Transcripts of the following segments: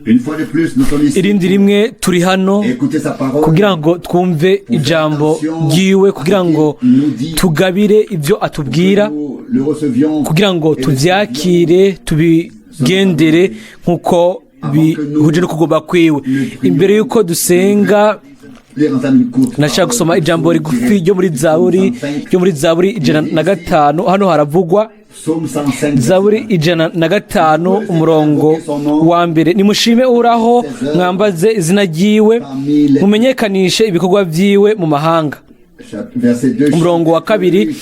Une fois de plus, nous sommes ici. irindi rimwe turi hano Écoutez sa parole. kugira ngo twumve ijambo ryiwe, kugira ngo tugabire ibyo atubwira, Nous le recevions. kugira ngo tubyakire tubigendere nk'uko bihuje no kugomba kwiwe. Imbere y'uko dusenga, Les entendre une courte nashaka gusoma ijambo rigufi ryo muri Zaburi 105. Hano haravugwa Psaume 105. Zaburi 105 umurongo wa mbere. Nimushime Uhoraho, mwambaze izina ryiwe, mumenyekanishe ibikorwa byiwe mu mahanga. Verset 2. Umurongo wa kabiri,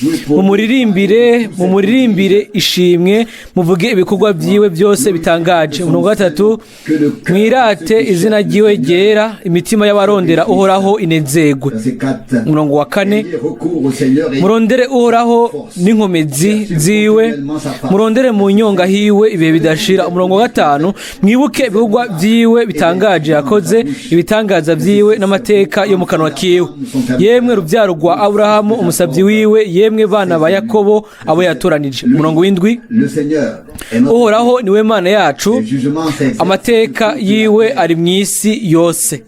mumuririmbire ishimwe, muvuge ibikorwa byiwe byose bitangaje. Umurongo wa gatatu, mwirate izina ryiwe ryera, imitima y'abarondera Uhoraho inezerwe. Verset 4. Umurongo wa kane, Ayez recours au Seigneur et murondere Uhoraho n'inkomezi ziwe, murondere mu nyonga hiwe ibihe bidashira. Umurongo wa gatanu, mwibuke ibikorwa byiwe bitangaje yakoze, ibitangaza byiwe n'amateka yo mu kanwa kiwe. Yemwe rubyaro rwa Aburahamu umusabyi wiwe, yemwe bana ba Yakobo abo yatoranije. Umurongo w'indwi, le Seigneur est notre Uhoraho niwe Mana yacu, jugement s'exerce. amateka yiwe ari mu isi yose.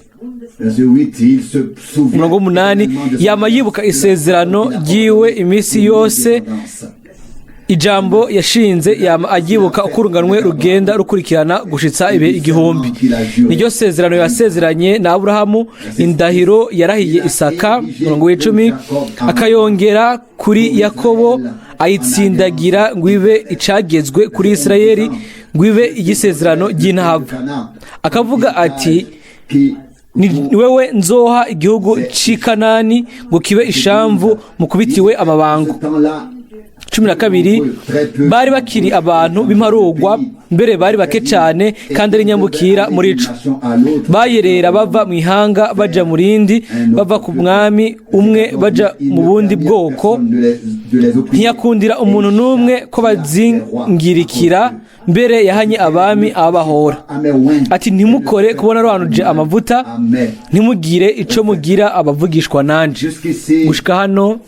Verset 8, il se souvient. Umurongo w'umunani, yama yibuka isezerano ryiwe iminsi yose, ijambo yashinze yama agibuka uko urunganwe rugenda rukurikirana gushitsa ibe igihumbi. Niryo sezerano yasezeranye na Aburahamu, indahiro yarahiye Isaka. Umurongo w'icumi, akayongera kuri Yakobo, ayitsindagira ngo ibe icagezwe kuri Isirayeli, ngo ibe igisezerano ry'intahava. Akavuga ati, ni wewe nzoha igihugu c'i Kanani ngo kibe ishamvu mukubitiwe amabango. 12, bari bakiri abantu b'imparugwa, mbere bari bake cyane kandi ari nyambukira muri ico. Bayerera bava mu ihanga baja mu rindi, bava ku mwami umwe baja mu bundi bwoko. Ntiyakundira umuntu n'umwe ko bazingirikira, mbere yahanye abami abahora. Ati, ntimukore kubona robanuje amavuta, ntimugire ico mugira abavugishwa nanje. Gushika hano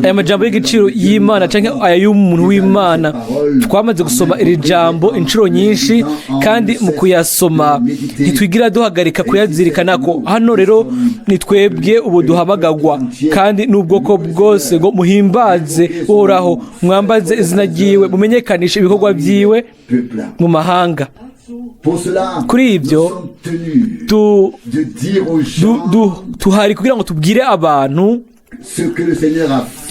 aya majambo y'igiciro y'Imana canke aya y'umuntu w'Imana, twamaze gusoma iri jambo inshuro nyinshi, kandi mu kuyasoma ntitwigira duhagarika kuyazirikana ko hano rero ni twebwe ubu duhamagagwa, kandi n'ubwoko bwose ngo muhimbaze Uhoraho, mwambaze izina ryiwe, mumenyekanishe ibikorwa byiwe mu mahanga. Kuri ibyo tuhari kugira ngo tubwire abantu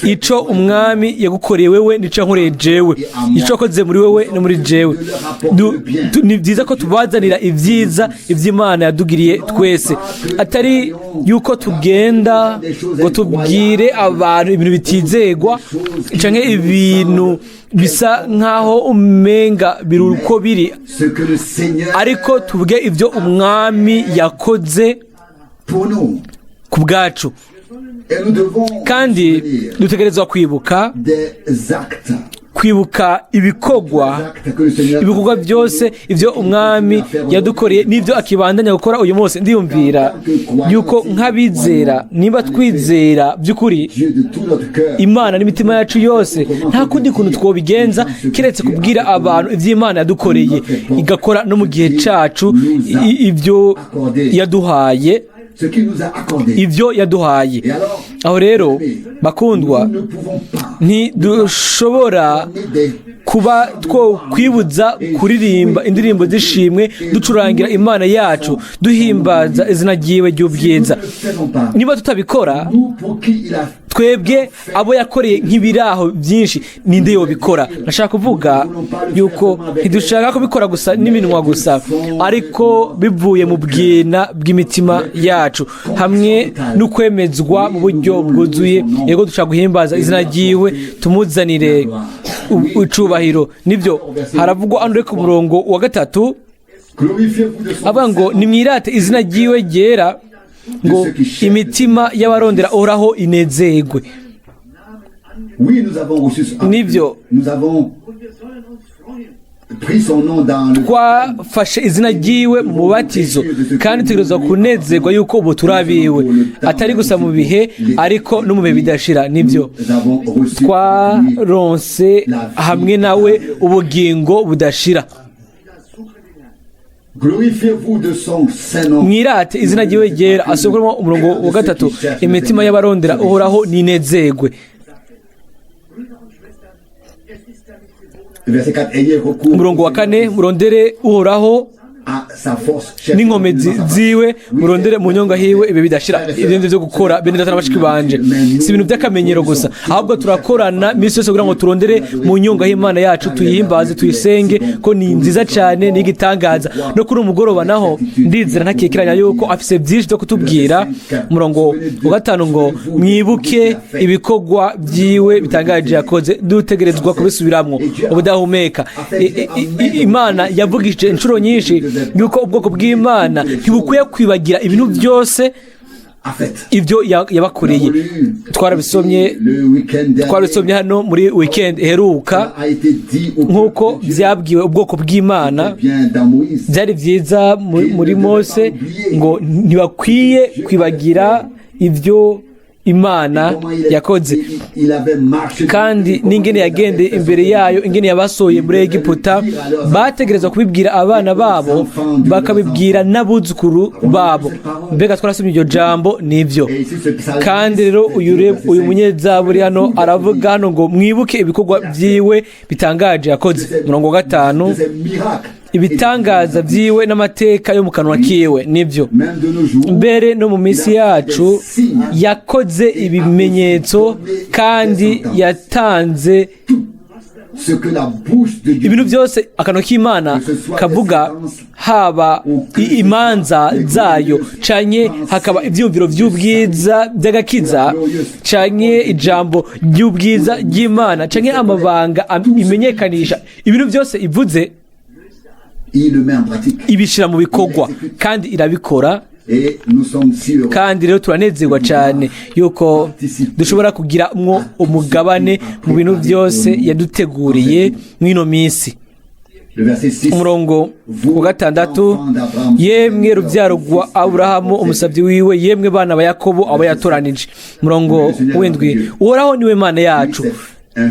ico umwami yagukoreye wewe nico yankoreye jewe, ico akoze muri wewe no muri jewe. Ni byiza ko tubazanira ibyiza ivy'Imana yadugiriye twese, atari yuko tugenda ngo tubwire abantu ibintu bitizegwa canke ibintu bisa nkaho umenga biruko biri, ariko tuvuge ivyo umwami yakoze ku bwacu. Kandi dutegerezwa kwibuka ibikorwa byose ivyo umwami yadukoreye n'ivyo akibandanya gukora uyu munsi. Ndiyumvira yuko nk'abizera, niba twizera by'ukuri Imana n'imitima yacu yose, nta kundi kuntu twobigenza kiretse kubwira abantu ivy'Imana yadukoreye, igakora no mu gihe cacu ivyo yaduhaye, ivyo yaduhaye. Aho rero bakundwa, ntidushobora kuba kwibuza kuririmba indirimbo z'ishimwe, ducurangira Imana yacu, duhimbaza izina ryiwe ry'ubwiza. Niba tutabikora, twebwe abo yakoreye nk'ibiraho byinshi, ninde yobikora? Nashaka kuvuga yuko ntidushaka kubikora gusa n'iminwa gusa, ariko bivuye mu bwina bw'imitima yacu, hamwe n'ukwemezwa mu buryo bwuzuye. Yego dushaka guhimbaza izina ryiwe, tumuzanire icubahiro. Nibyo haravugwa hano ku murongo wa 3, avuga ngo nimwirate izina ryiwe ryera, ngo imitima y'abarondera Uhoraho inezerwe. Nibyo twafashe izina ryiwe mu mubatizo kandi tugerageza kunezerwa yuko ubu turabiwe atari gusa mu bihe ariko no mu bihe bidashira. Nibyo twaronse hamwe nawe ubugingo budashira. Mwirate izina ryiwe ryera. Asohokeramo umurongo wa 3, imitima y'abarondera uhoraho ninezerwe. Umurongo wa 4, murondere uhoraho n'inkomezi ziwe, murondere mu nyonga hiwe ibe bidashira. Ibindi byo gukora bene data n'abashiki banje si ibintu by'akamenyero gusa, ahubwo turakorana misi yose kugira ngo turondere mu nyonga y'Imana yacu, tuyihimbaze, tuyisenge ko ni nziza cyane n'igitangaza. No kuri umugoroba naho ndizera ntakekiranya yuko afise byinshi byo kutubwira. Umurongo wa 5 ngo mwibuke ibikorwa byiwe bitangaje yakoze, dutegerezwa kubisubirwamwo ubudahumeka. Imana yavugije inshuro nyinshi yuko ubwoko bw'Imana ntibukwiye kwibagira ibintu byose ibyo yabakoreye. Twarabisomye hano muri weekend heruka, nk'uko byabwiwe ubwoko bw'Imana. Byari byiza muri Mose ngo ntibakwiye kwibagira ibyo Imana yakoze, kandi n'ingene yagendeye imbere yayo, ingene yabasohoye muri Egiputa, bategereza kubibwira abana babo, bakabibwira n'abuzukuru babo. Mbega twarasomye iryo jambo nivyo. Kandi rero uyu munyezaburi hano aravuga hano ngo mwibuke ibikorwa byiwe bitangaje yakoze. Umurongo wa 5, ibitangaza byiwe n'amateka yo mu kanwa kiwe. Nibyo mbere no mu minsi yacu yakoze ibimenyetso kandi yatanze ibintu byose akanwa k'Imana kavuga, haba imanza zayo canke hakaba ivyumviro by'ubwiza by'agakiza canke ijambo ry'ubwiza ry'Imana canke amabanga imenyekanisha. Ibintu byose ivuze ibishira mu bikorwa kandi irabikora. Kandi rero turanezerwa cyane yuko dushobora kugiramwo umugabane mu bintu byose yaduteguriye mw'ino minsi. Umurongo wa 6, yemwe rubyaro rwa Aburahamu umusabyi wiwe, yemwe bana ba Yakobo abo yatoranije. Umurongo wa 7, uhoraho niwe Mana yacu.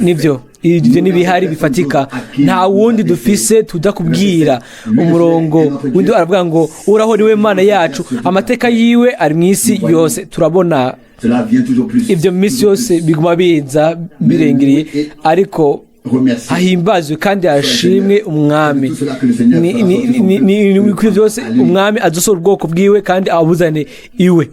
Nibyo ibyo n'ibihari bifatika, nta wundi dufise tudakubwira. Umurongo windi aravuga ngo uhoraho niwe Mana yacu, amateka yiwe ari mu isi yose. Turabona ibyo minsi yose biguma biza birengereye, ariko ahimbazwe kandi ashimwe umwami. Ni kuri byose umwami azosora ubwoko bwiwe kandi abuzane iwe.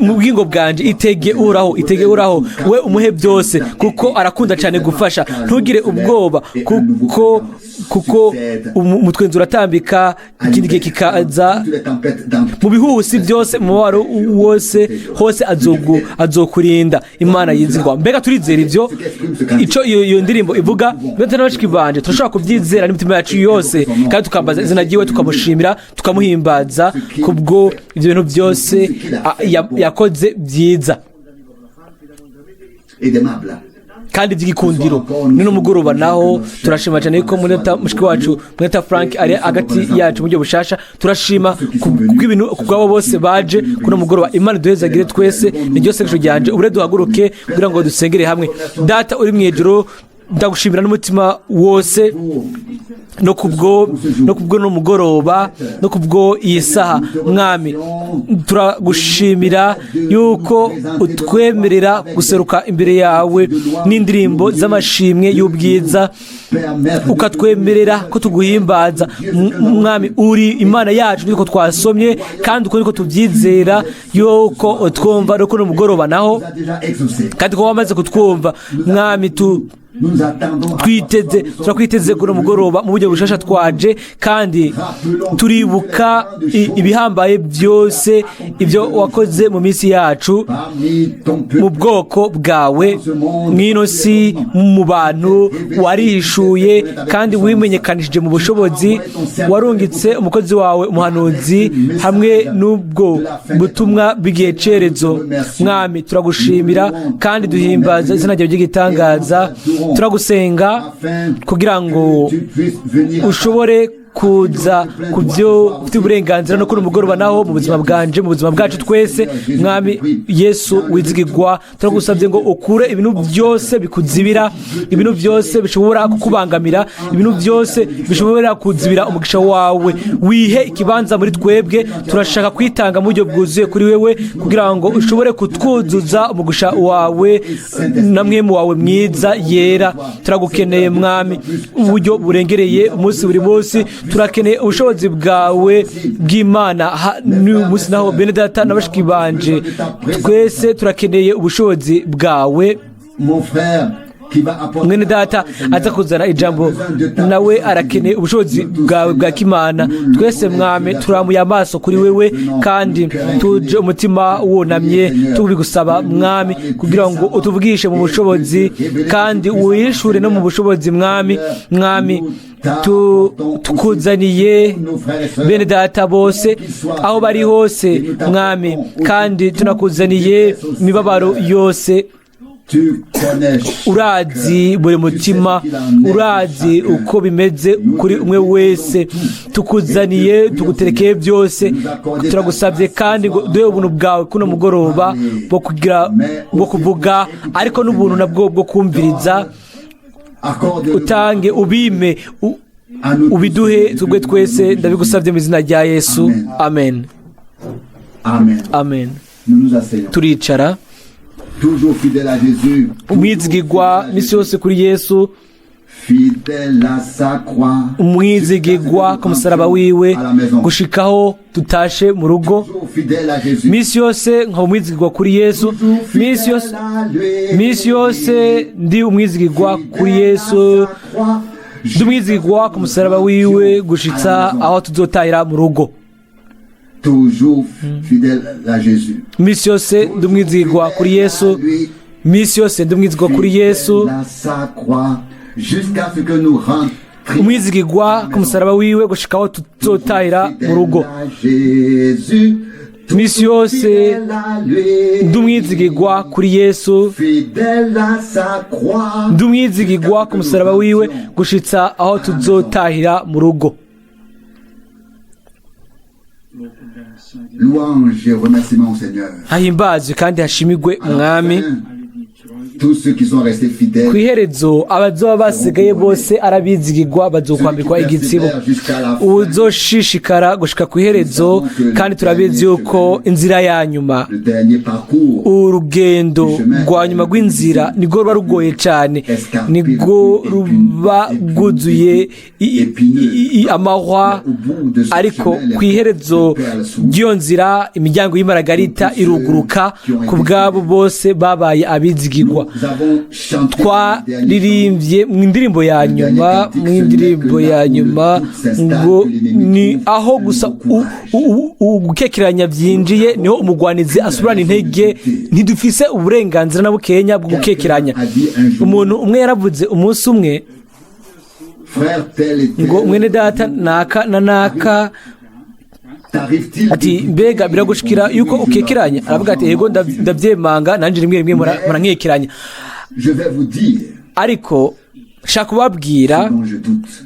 Mu bwingo bwanje itege uraho, we umuhe byose kuko arakunda cyane gufasha. Ntugire ubwoba kuko umutwenzi uratambika, ikindi gihe kikaza. Mu bihuhusi byose, mu mabaro wose, hose azokurinda. Imana yizigwa. Mbega turizera ibyo ico iyo ndirimbo ivuga. Bete n'abashiki banje turashobora kubyizera n'imitima yacu yose, kandi tukambaza izina ryiwe, tukamushimira, tukamuhimbaza kubwo ibyo bintu byose yakoze byiza kandi by'igikundiro. Ni n'umugoroba naho turashima cyane yuko mushiki wacu Mwene Data Frank ari hagati yacu mu buryo bushasha. Turashima kubw'ibintu kubwabo bose baje kuno mugoroba. Imana duhezagire twese. Ni ryo sengesho ryanje. Ubure duhaguruke kugira ngo dusengere hamwe. Data uri mu ijuru, ndagushimira n'umutima wose no kubwo no mugoroba no kubwo iyi saha. Mwami, turagushimira yuko utwemerera guseruka imbere yawe n'indirimbo z'amashimwe y'ubwiza, ukatwemerera ko tuguhimbaza. Mwami, uri Imana yacu, niko twasomye kandi uko niko tubyizera yuko twumva no kuno mugoroba naho, kandi ko wamaze kutwumva. Mwami, turakwiteze kuno mugoroba mu buryo bushasha twaje, kandi turibuka ibihambaye byose ibyo wakoze mu minsi yacu mu bwoko bwawe, mw'ino si, mu bantu warihishuye kandi wimenyekanishije mu bushobozi. Warungitse umukozi wawe umuhanuzi hamwe n'ubwo butumwa bw'igenekerezo. Mwami, turagushimira kandi duhimbaza izina ryawe ry'igitangaza turagusenga kugira ngo ushobore kuza ku byo ufite uburenganzira no kuri umugoroba naho mu buzima bwanje mu buzima bwacu twese mwami Yesu wizigirwa turagusabye ngo ukure ibintu byose bikuzibira ibintu byose bishobora kukubangamira ibintu byose bishobora kuzibira umugisha wawe wihe ikibanza muri twebwe turashaka kwitanga mu buryo bwuzuye kuri wewe kugira ngo ushobore kutwuzuza umugisha wawe na mwemu wawe mwiza yera turagukeneye mwami uburyo burengereye umunsi buri munsi turakeneye ubushobozi bwawe bw'Imana n'uyu munsi naho bene data n'abashiki banje twese turakeneye ubushobozi bwawe mwene data aza kuzana ijambo nawe arakeneye ubushobozi bwawe bwa kimana twese mwami turamuye amaso kuri wewe kandi tuje umutima wunamye tubigusaba mwami kugira ngo utuvugishe mu bushobozi kandi uhishure no mu bushobozi mwami tukuzaniye bene data bose aho bari hose mwami kandi tunakuzaniye imibabaro yose urazi buri mutima urazi uko bimeze kuri umwe wese tukuzaniye tuguterekeye byose turagusabye kandi ngo duhe ubuntu bwawe kuno mugoroba bwo kuvuga ariko n'ubuntu nabwo bwo kumviriza utange ubime ubiduhe tugwe twese ndabigusabye mu izina rya Yesu amen amen turicara umwizigirwa misi yose kuri Yesu umwizigirwa ku musaraba wiwe gushikaho tutashe mu rugo misi yose nka umwizigirwa kuri Yesu misi yose ndi umwizigirwa kuri Yesu ndi umwizigirwa ku musaraba wiwe gushitsa aho tuzotahira mu rugo misi yose ndi umwizigirwa kuri Yesu misi yose ndi umwizigirwa kuri Yesu umwizigirwa ku musaraba wiwe gushikaho tuzotahira mu rugo misi yose ndi umwizigirwa kuri Yesu ndi umwizigirwa ku musaraba wiwe gushitsa aho tuzotahira mu rugo Louange et remerciement au Seigneur. Hahimbazwe kandi hashimigwe umwami Tous ceux qui sont restés fidèles ku iherezo abazoba basigaye bose arabizigirwa bazokwambikwa igitsibo uzoshishikara gushika ku iherezo kandi turabizi yuko inzira ya nyuma urugendo rwa nyuma rw'inzira nirwo ruba rugoye cyane nirwo ruba rwuzuye amahwa ariko ku iherezo ry'iyo nzira imiryango y'imaragarita iruguruka ku bwabo bose babaye abizigirwa twaririmbye mu ndirimbo ya nyuma ngo ni aho gusa gukekeranya byinjiye niho umugwanizi asubirana intege ntidufise uburenganzira na bukenya bwo gukekeranya umuntu umwe yaravuze umunsi umwe ngo mwene data naka na naka ati mbega biragushikira yuko ukekeranya aravuga ati yego ndabyemanga nanjye rimwe murankekeranya ariko shaka kubabwira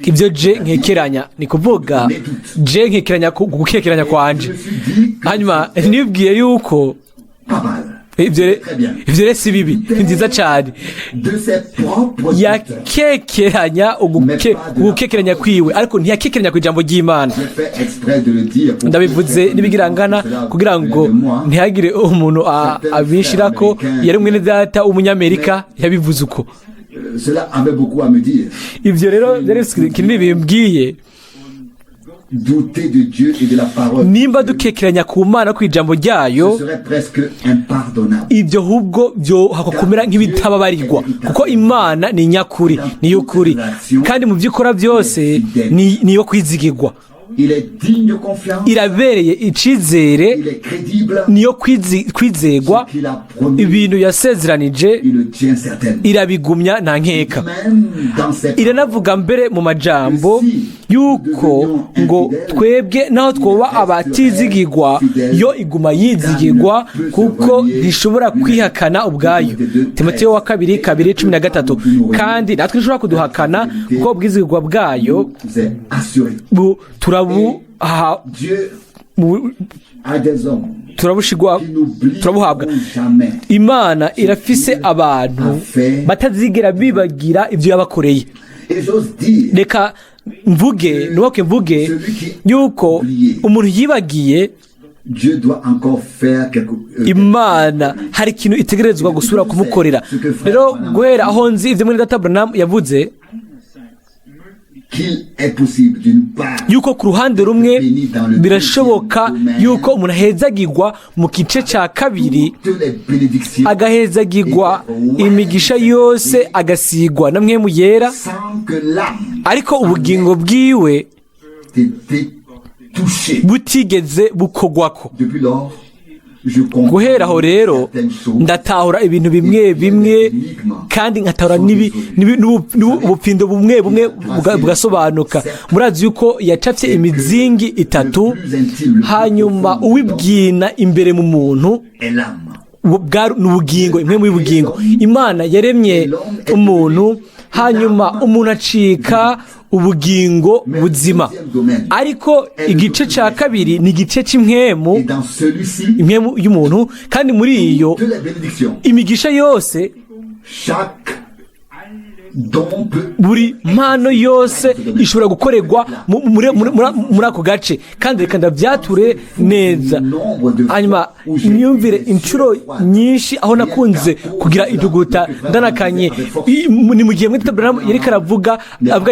ibyo je nkekeranya ni kuvuga je nkekeranya gukekeranya kwanje hanyuma nibwiye yuko ibyo resi bibi ni nziza cyane yakekeranya ugukekeranya kwiwe ariko ntiyakekeranya ku ijambo ry'Imana ndabivuze n'ibigirangana kugira ngo ntihagire umuntu abishira ko yari mwene data w'umunyamerika yabivuze uko ibyo rero kinini bimbwiye nimba dukekeranya ku Mana ku ijambo ryayo ibyo hubwo byo hakumera nk'ibitababarirwa kuko Imana ni nyakuri ni y'ukuri kandi mu by'ikora byose niyo kwizigirwa il est digne de confiance, irabereye icizere, il est crédible, niyo kwizegwa, ce qu'il a promis, ibintu yasezeranije il le tient certainement. irabigumya nta nkeka. Même dans cette Iranavuga mbere mu majambo yuko ngo twebwe naho twoba abatizigirwa yo iguma yizigirwa kuko ntishobora kwihakana ubwayo. Timoteyo wa kabiri 2:13. Kandi natwe ntishobora kuduhakana kuko ubwizigirwa bwayo vous est assuré. Dieu a des hommes turabuhabwa. Imana irafise abantu batazigera bibagira ibyo yabakoreye. Reka mvuge yuko umuntu yibagiye, Imana hari ikintu itegerezwa gusubira kumukorera. Rero guhera aho nzi ibyo Mwene Data Ewald yavuze yuko ku ruhande rumwe birashoboka yuko umuntu ahezagirwa mu gice cya kabiri, agahezagirwa imigisha yose, agasigwa na Mwemu Yera, ariko ubugingo bwiwe butigeze bukogwako. Guhera aho rero ndatahura ibintu bimwe bimwe, kandi nkatahura n'ubupfindo bumwe bumwe bugasobanuka. Murazi yuko yacafye imizingi itatu, hanyuma uwibwina imbere mu muntu n'ubugingo, imwe mu y'ubugingo. Imana yaremye umuntu, hanyuma umuntu acika ubugingo buzima, ariko igice cya kabiri ni igice cy'imwemu y'umuntu, kandi muri iyo imigisha yose, buri mpano yose ishobora gukorerwa muri ako gace. Kandi reka ndabyature neza. Hanyuma imyumvire inshuro nyinshi aho nakunze kugira iduguta ndanakanye, ni mu gihe Mwene Data Ewald yariko aravuga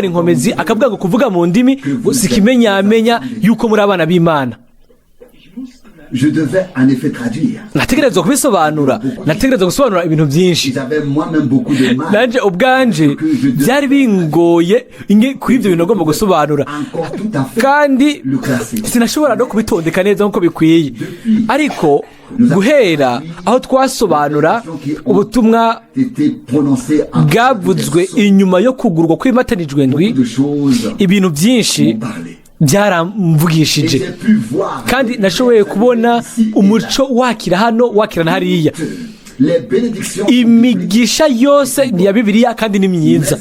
inkomezi, akavuga ngo kuvuga mu ndimi sikimenyamenya yuko muri abana b'Imana. Je devais en effet traduire. Nategerezwa kubisobanura, nategerezwa gusobanura ibintu byinshi. Nanje ubwanje byari bingoye kuri ibyo bintu nagomba gusobanura, kandi sinashobora no kubitondeka neza nk'uko bikwiye. Ariko guhera aho twasobanura ubutumwa bwavuzwe inyuma yo kugurwa kw'imatanijwe ndwi, ibintu byinshi byaramvugishije, kandi nashoboye kubona umuco wakira hano, wakira na hariya. Imigisha yose ni ya Bibiliya kandi ni myiza,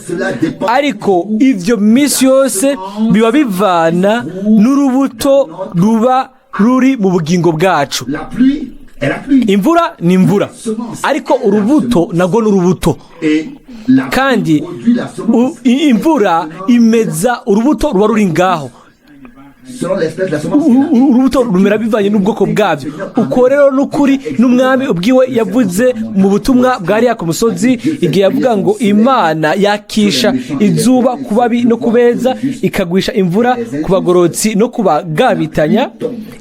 ariko ivyo minsi yose biba bivana n'urubuto ruba ruri mu bugingo bwacu. Imvura ni imvura, ariko urubuto nago n'urubuto, kandi imvura imeza urubuto ruba ruri ngaho. Urubuto rumera bivanye n'ubwoko bwabyo. Uko rero n'ukuri n'umwami ubwiwe yavuze mu butumwa bwariya ku musozi, igihe yavuga ngo Imana yakisha izuba ku babi no kubeza, ikagwisha imvura ku bagorotsi no kubagabitanya.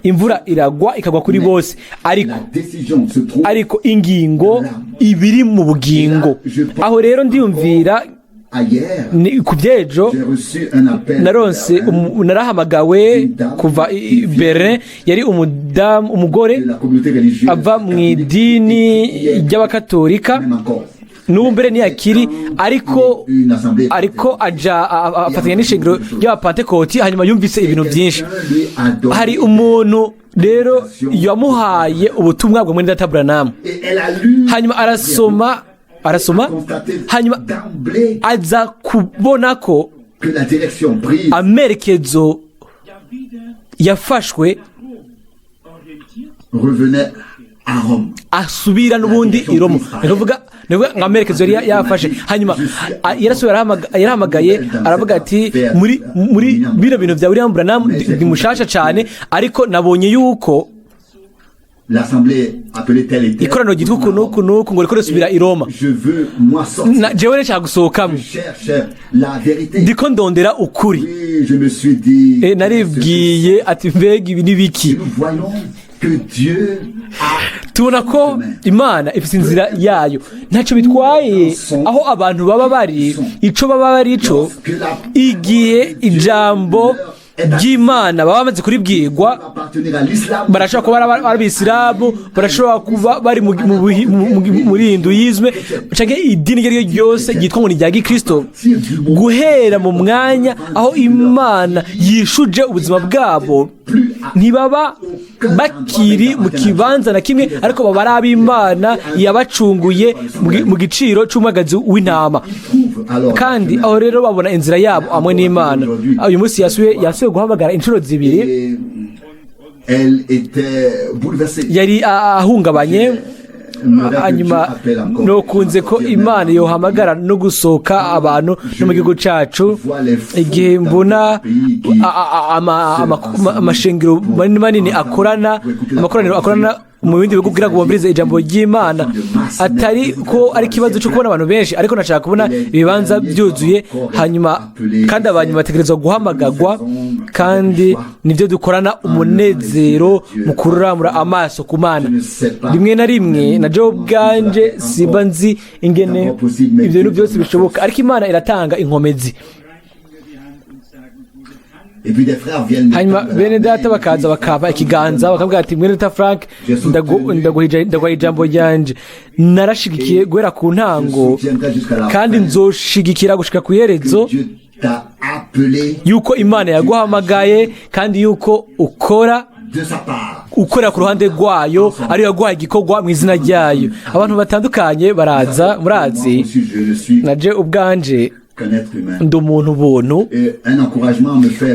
Imvura iragwa ikagwa kuri bose, ariko ingingo ibiri mu bugingo. Aho rero ndiyumvira ku byejo narahamagawe kuva Berlin, yari umugore ava mu idini ry'abakatolika, n'ubu mbere ntiyakiri, ariko aja afatanya n'ishengero ry'abapantekoti, hanyuma yumvise ibintu byinshi. Hari umuntu rero yamuhaye ubutumwa bwa Mwene Data Ewald, hanyuma arasoma, hanyuma aza kubona ko amerekezo yafashwe asubira n'ubundi i Roma. Ndavuga nka amerekezo yari yafashe, hanyuma yarahamagaye aravuga ati muri bino bintu bya William Branham ndi mushasha cyane, ariko nabonye yuko ikoraniro ryitwa uku n'uku ngo rikore subira i Roma. Jewe nshaka gusohokamo, ndiko ndondera ukuri. Naribwiye ati mbega ibi ni biki? Tubona ko Imana ifite inzira yayo, ntacyo bitwaye aho abantu baba bari, ico baba bari ico, igihe ijambo ry'Imana baba bamaze kuribwirwa, appartenir à l'islam, barashobora kuba ari abisilamu, barashobora kuba bari muri hinduyizme canke idini iryo ari ryo ryose ryitwa ngo ni rya gikristo. Guhera mu mwanya aho Imana yishuje ubuzima bwabo, ntibaba bakiri mu kibanza na kimwe, ariko baba ari ab'Imana yabacunguye mu giciro c'umwagazi w'intama. Kandi aho rero babona inzira yabo amwe n'Imana. Uyu munsi yasuye guhamagara inshuro zibiri, yari ahungabanye. Hanyuma nokunze ko Imana yohamagara no gusohoka abantu no mu gihugu cacu, igihe mbona amashengero manini akorana, amakoraniro akorana mu bindi bihugu kugira ngo bumvirize ijambo ry'Imana, atari ko ari ikibazo cyo kubona abantu benshi, ariko nashaka kubona ibibanza byuzuye. Hanyuma kandi abantu bategerezwa guhamagarwa, kandi nibyo dukorana umunezero mu kuramura amaso ku Mana. Rimwe na rimwe na jo bwanje simba nzi ingene ibyo bintu byose bishoboka, ariko Imana iratanga inkomezi. Hanyuma bene data bakaza bakaba ikiganza bakavuga ati Mwene Data Frank, ndaguha ijambo ryanje, narashigikiye guhera ku ntango kandi nzoshigikira gushika ku iherezo, yuko Imana yaguhamagaye kandi yuko ukorera ku ruhande rwayo, ariyo yaguhaye igikorwa mu izina ryayo. Abantu batandukanye baraza, murazi naje ubwanje ndi umuntu buntu,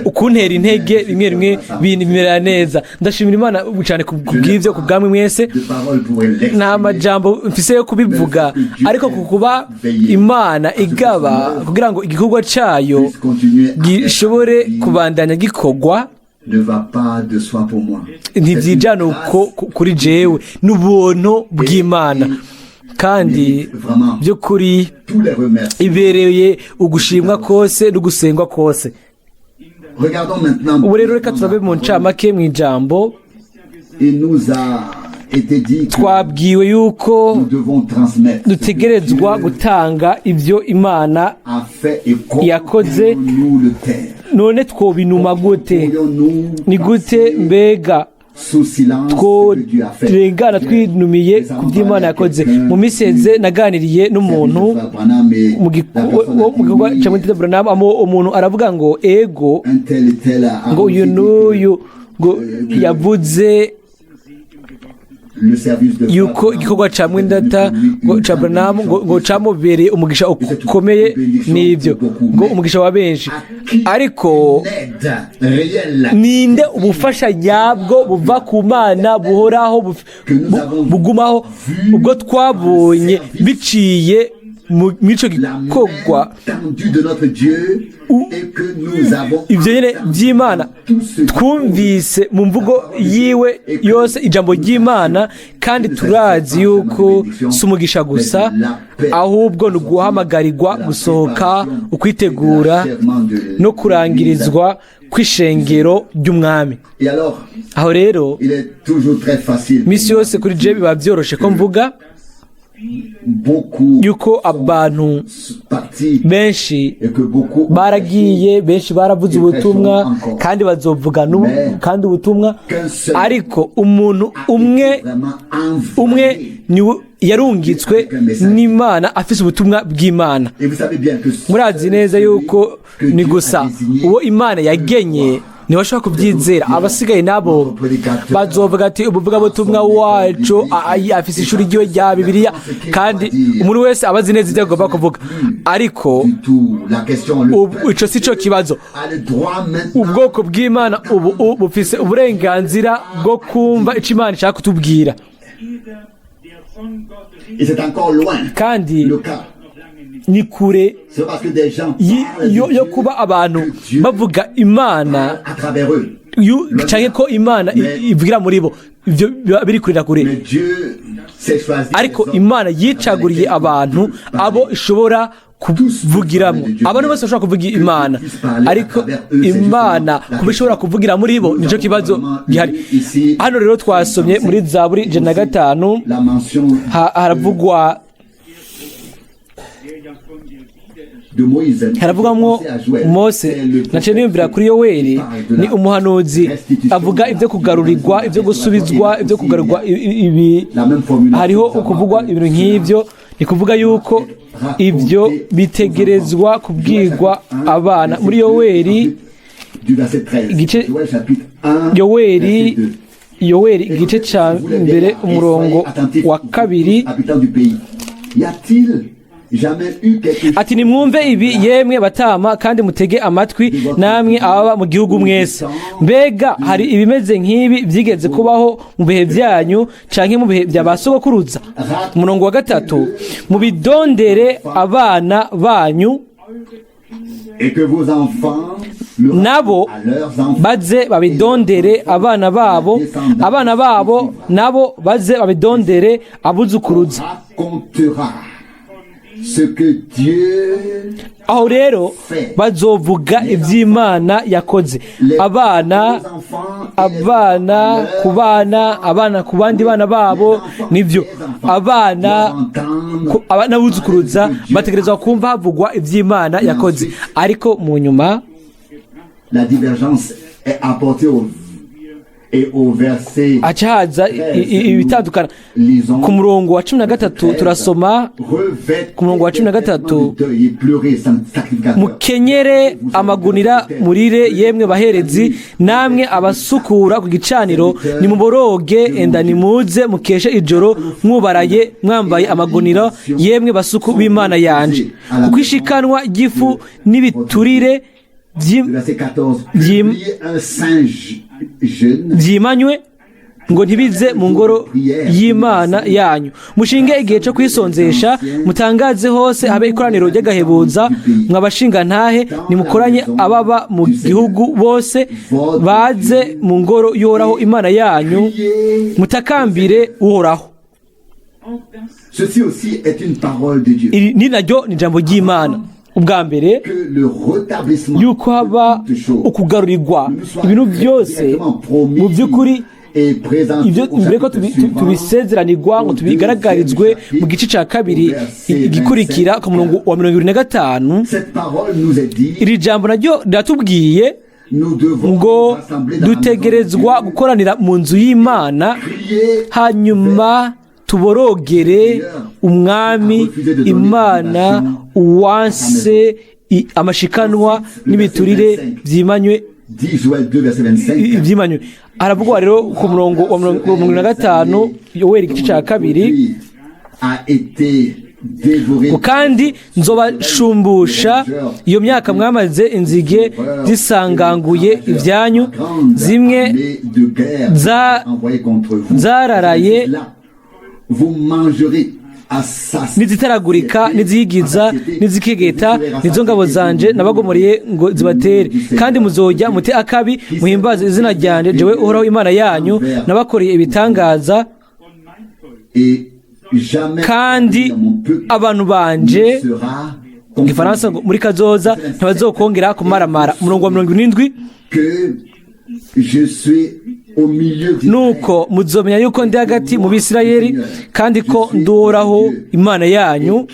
ukuntera intege rimwe rimwe bimera neza. Ndashimira Imana cyane kubw'ivyo, ku bwamwe mwese. Nta majambo mfise yo kubivuga, ariko kukuba Imana igaba kugira ngo igikorwa cayo gishobore kubandanya gikorwa, ntivyijana uko kuri jewe, n'ubuntu bw'Imana. Kandi by'ukuri ibereye ugushimwa kose n'ugusengwa kose. Ubu rero reka turabe mu ncamake mu ijambo. Twabwiwe yuko dutegerezwa gutanga ibyo Imana yakoze. None twobinuma gute? Ni gute mbega turengana twinumiye ku by'Imana yakoze? Mu miseze naganiriye n'umuntu mu gikorwa cya Mwene Data, umuntu aravuga ngo ego, ngo uyu n'uyu ngo yavuze yuko igikorwa cya Mwene Data ngo camubereye umugisha ukomeye, n'ibyo ngo umugisha wa benshi. Ariko ninde ubufasha nyabwo buva ku Mana buhoraho bugumaho, ubwo twabonye biciye mico gikorwa ibyo nyene by'Imana twumvise mu mvugo yiwe yose ijambo ry'Imana, kandi turazi yuko si umugisha gusa, ahubwo ni uguhamagarirwa gusohoka, ukwitegura no kurangirizwa kw'ishengero ry'Umwami. Aho rero misi yose kuri je biba byoroshe ko mvuga yuko abantu benshi baragiye, benshi baravuze ubutumwa kandi bazovuga kandi ubutumwa, ariko umuntu umwe ni yarungitswe n'Imana afise ubutumwa bw'Imana. Murazi neza yuko ni gusa uwo Imana yagenye niwe ashobora kubyizera. Abasigaye nabo bazovuga ati ubuvugabutumwa wacu afise ishuri ryiwe rya Bibiliya, kandi umuntu wese abazi neza ibyo agomba kuvuga. Ariko ico si cyo kibazo. Ubwoko bw'Imana ubu bufise uburenganzira bwo kumva ico Imana ishaka kutubwira, kandi ni kure yo kuba abantu bavuga Imana cyane ko Imana ivugira muri bo, ibyo biri kurira kure. Ariko Imana yicaguriye abantu abo ishobora kuvugiramo. Abantu bose bashobora kuvuga Imana, ariko Imana kuba ishobora kuvugira muri bo nicyo kibazo gihari. Hano rero twasomye muri Zaburi 105 haravugwa de Moïse. haravugwamwo Mose naciye niyumvira kuri Yoweli ni umuhanuzi avuga ibyo kugarurirwa ibyo gusubizwa ibyo kugarurirwa ibi hariho ukuvugwa ibintu nk'ibyo ni kuvuga yuko ibyo bitegerezwa kubwirwa abana muri Yoweli igice Yoweli igice cya mbere umurongo wa kabiri ati nimwumve ibi yemwe batama kandi mutege amatwi namwe ababa mu gihugu mwese mbega hari ibimeze nk'ibi byigeze kubaho mu bihe byanyu canke mu bihe bya basogokuruza umurongo wa gatatu mubidondere abana banyu nabo baze babidondere abana babo nabo baze babidondere abuzukuruza aho rero bazovuga iby'Imana yakoze abana ku bandi bana babo nibyo abana buzukuruza bategerezwa kumva havugwa iby'Imana yakoze ariko mu nyuma la divergence est apportée haca haza ibitandukana ku murongo wa 13 turasoma ku murongo wa 13 mukenyere amagunira murire yemwe baherezi namwe abasukura ku gicaniro nimuboroge enda nimuze mukeshe ijoro mwubaraye mwambaye amagunira yemwe basuku b'Imana yanje kuko ishikanwa gifu n'ibiturire byimanywe ngo ntibize mu ngoro y'Imana yanyu mushinge igihe cyo kwisonzesha mutangaze hose habe ikoraniro ry'agahebuza mwabashinga ntahe nimukoranye ababa mu gihugu bose baze mu ngoro y'Uhoraho Imana yanyu mutakambire Uhoraho. Ceci aussi est une parole de Dieu. Ni naryo ni ijambo ry'Imana. Ubwa mbere yuko haba ukugarurirwa ibintu byose mu by'ukuri ibyo mbere ko tubisezeranirwa ngo tubigaragarizwe mu gice cya kabiri igikurikira ku murongo wa 25 iri jambo naryo riratubwiye ngo dutegerezwa gukoranira mu nzu y'Imana hanyuma tuborogere umwami Imana uwanse amashikanwa n'ibiturire byimanywe aravugwa rero ku murongo wa 25 Yoweli igice cya kabiri kandi nzobashumbusha iyo myaka mwamaze inzige zisanganguye ibyanyu zimwe zararaye nizitaragurika niziyigiza nizikegeta nizo ngabo zanje nabagomoreye ngo zibatere kandi muzojya mute akabi muhimbaze izina ryanje jewe Uhoraho Imana yanyu nabakoreye ibitangaza kandi abantu banje mu Gifaransa muri kazoza ntibazokongera kumaramara umurongo wa 77 nuko muzomenya yuko ndi hagati mu Bisirayeli kandi ko nduhoraho Imana yanyu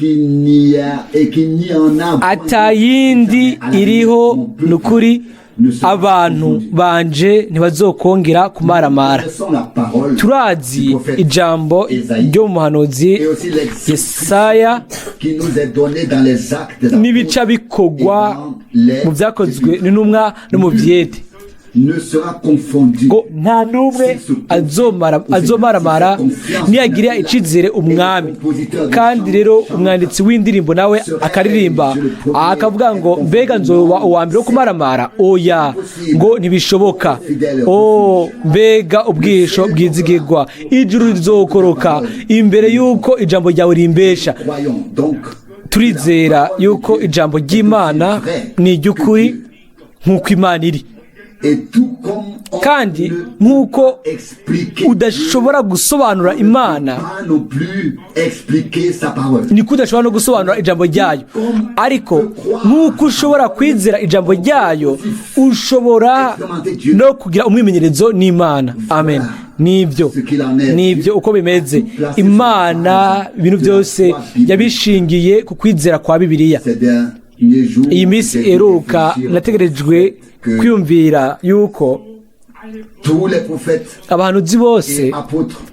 atayindi iriho nukuri abantu banje ntibazokongera kumaramara. Turazi ijambo ryo mu muhanuzi Yesaya n'ibica bikogwa mu byakozwe n'intumwa no mu byete ngo nta n'umwe azomaramara niyagirira icizere umwami. Kandi rero umwanditsi w'indirimbo nawe akaririmba akavuga ngo mbega nzoba uwa mbere wo kumaramara oya ngo ntibishoboka. Mbega ubwisho bwizigirwa ijuru rizokoroka imbere yuko ijambo ryawe rimbesha. Turizera yuko ijambo ry'Imana ni iry'ukuri nk'uko Imana iri, kandi nk'uko udashobora gusobanura Imana niko udashobora no gusobanura ijambo ryayo, ariko nk'uko ushobora kwizera ijambo ryayo ushobora no kugira umwimenyerezo n'Imana. Amen. Nibyo uko bimeze. Imana ibintu byose yabishingiye ku kwizera kwa Bibiliya. iyi minsi iheruka nategerejwe kwiyumvira yuko abahanuzi bose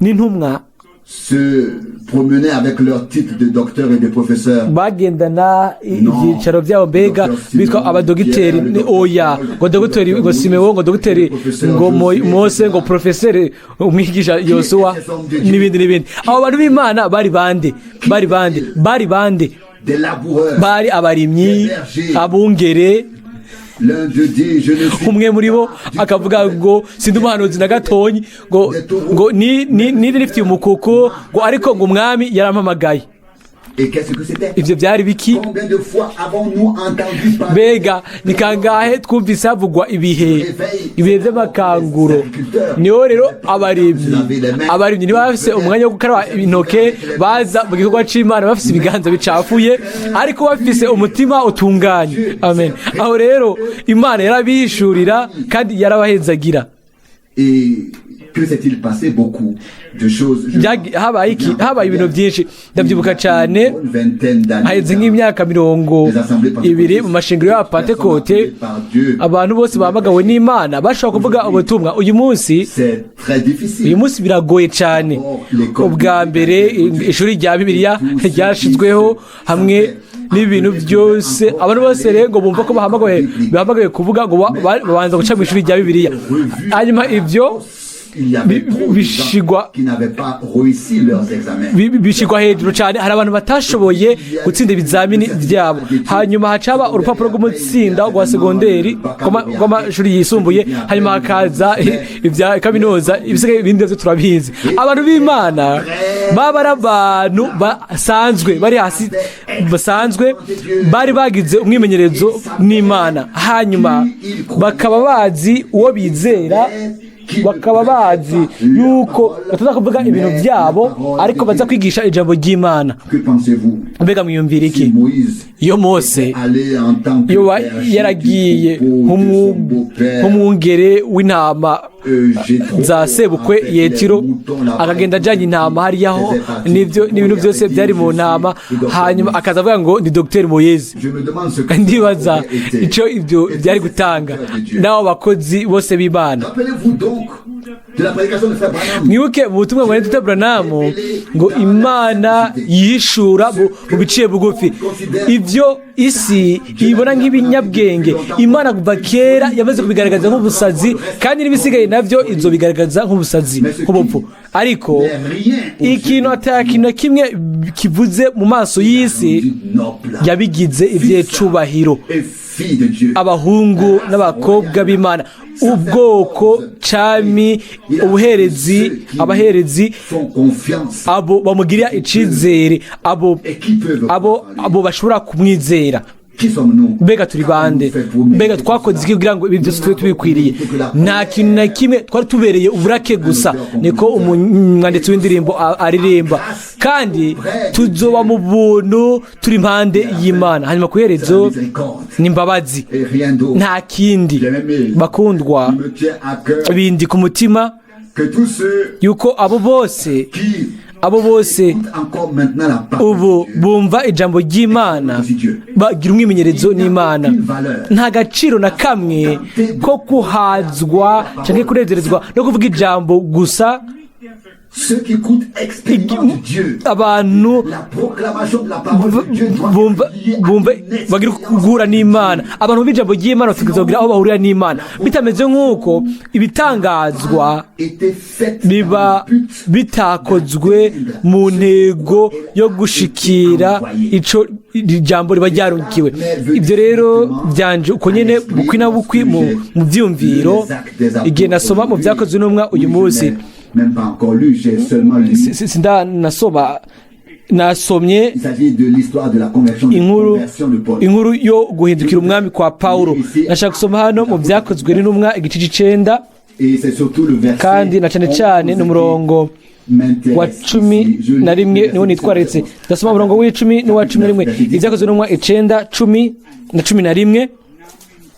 n'intumwa se promenaient avec leur titre de docteur et de professeur. bagendana ibyicaro byabo mbega bitwa abadogiteri oya ngo dogiteri ngo Simeon ngo dogiteri ngo Mose ngo professeur umwigisha Yosuwa n'ibindi abo bantu b'Imana bari bande Des laboureurs, bari abarimyi abungere umwe muri bo akavuga ngo sindi umuhanuzi na gatonyi ngo ni rifitiye umukuku ngo ariko ngo umwami yarampamagaye. Ibyo byari biki? Mbega ni kangahe twumvise havugwa ibihe by'amakanguro. Niho rero abarimyi niba bafise umwanya wo gukaraba intoke baza mu gikorwa c'Imana bafise ibiganza bicafuye ariko bafise umutima utunganye. Amen. Aho rero Imana yarabihishurira kandi yarabahezagira. Que s'est-il passé? Beaucoup de choses. habaye ibintu byinshi ndabyibuka cyane haheze nk'imyaka 20 mu mashengero ya Pentecote abantu bose bahamagawe n'Imana bashobora kuvuga ubutumwa. Uyu munsi biragoye cyane. Ubwa mbere ishuri rya Bibiliya ryashizweho hamwe n'ibintu byose abantu bose rero ngo bumva ko bahamagaye kuvuga ngo babanza guca mu ishuri rya Bibiliya hanyuma ibyo bishigwa hejuru cyane. Hari abantu batashoboye gutsinda ibizamini byabo hanyuma hacaba urupapuro rw'umutsinda rwa segonderi rw'amashuri yisumbuye hanyuma hakaza ibya kaminuza ibisigaye ibindi byo turabizi. Abantu b'Imana baba ari abantu basanzwe bari hasi basanzwe bari bagize umwimenyerezo n'Imana hanyuma bakaba bazi uwo bizera bakaba bazi yuko bataza kuvuga ibintu byabo ariko baza kwigisha ijambo ry'Imana. Mbega mwiyumvira iki? Iyo Mose yaragiye nk'umwungere w'intama za sebukwe Yetiro akagenda ajyanye intama hariyaho n'ibintu byose byari mu ntama hanyuma akaza avuga ngo ni Dr Moyezi. Ndibaza icyo ibyo byari gutanga n'abo bakozi bose b'Imana. Mwibuke ubutumwa Mwene Data Branham ngo Imana yihishura mu biciye bugufi. Ibyo isi ibona nk'ibinyabwenge Imana kuva kera yamaze kubigaragaza nk'ubusazi kandi n'ibisigaye navyo izo bigaragaza nk'ubusazi nk'ubupfu. Ariko ikintu atakintu kimwe kivuze mu maso y'isi yabigize ivyecubahiro. Abahungu n'abakobwa b'Imana ubwoko cami abaherezi abo bamugirira icizere abo bashobora kumwizera. Mbega turi bande? Mbega twakoze iki kugira ngo ibi byose tube tubikwiriye? Nta kintu na kimwe twari tubereye uburake gusa, niko umwanditsi w'indirimbo aririmba, kandi tuzoba mu buntu turi impande y'Imana. Hanyuma kuherezo n'imbabazi, nta kindi bakundwa bindi ku mutima yuko abo bose ubu bumva ijambo ry'Imana bagira umwimenyerezo n'Imana. Nta gaciro na kamwe ko kuhazwa cyangwa kunezerezwa no kuvuga ijambo gusa. Abantu bumva bagira guhura n'Imana. Abantu b'ijambo ry'Imana bategerezwa aho bahurira n'Imana, bitameze nk'uko ibitangazwa biba bitakozwe mu ntego yo gushikira ico ijambo riba ryarukiwe. Ibyo rero byanje uko nyene bukwi na bukwi mu byumviro igihe nasoma mu byakozwe n'umwa uyu munsi. Même pas encore lu, j'ai seulement lu. Nasomye inkuru yo guhindukira umwami kwa Paulo. Nashaka gusoma hano mu byakozwe n'intumwa igice 9 kandi na cyane n'umurongo wa 11 niwo nitwaretse. Ndasoma umurongo w'10 n'uwa 11 ibyakozwe n'intumwa 9, 10 na 11.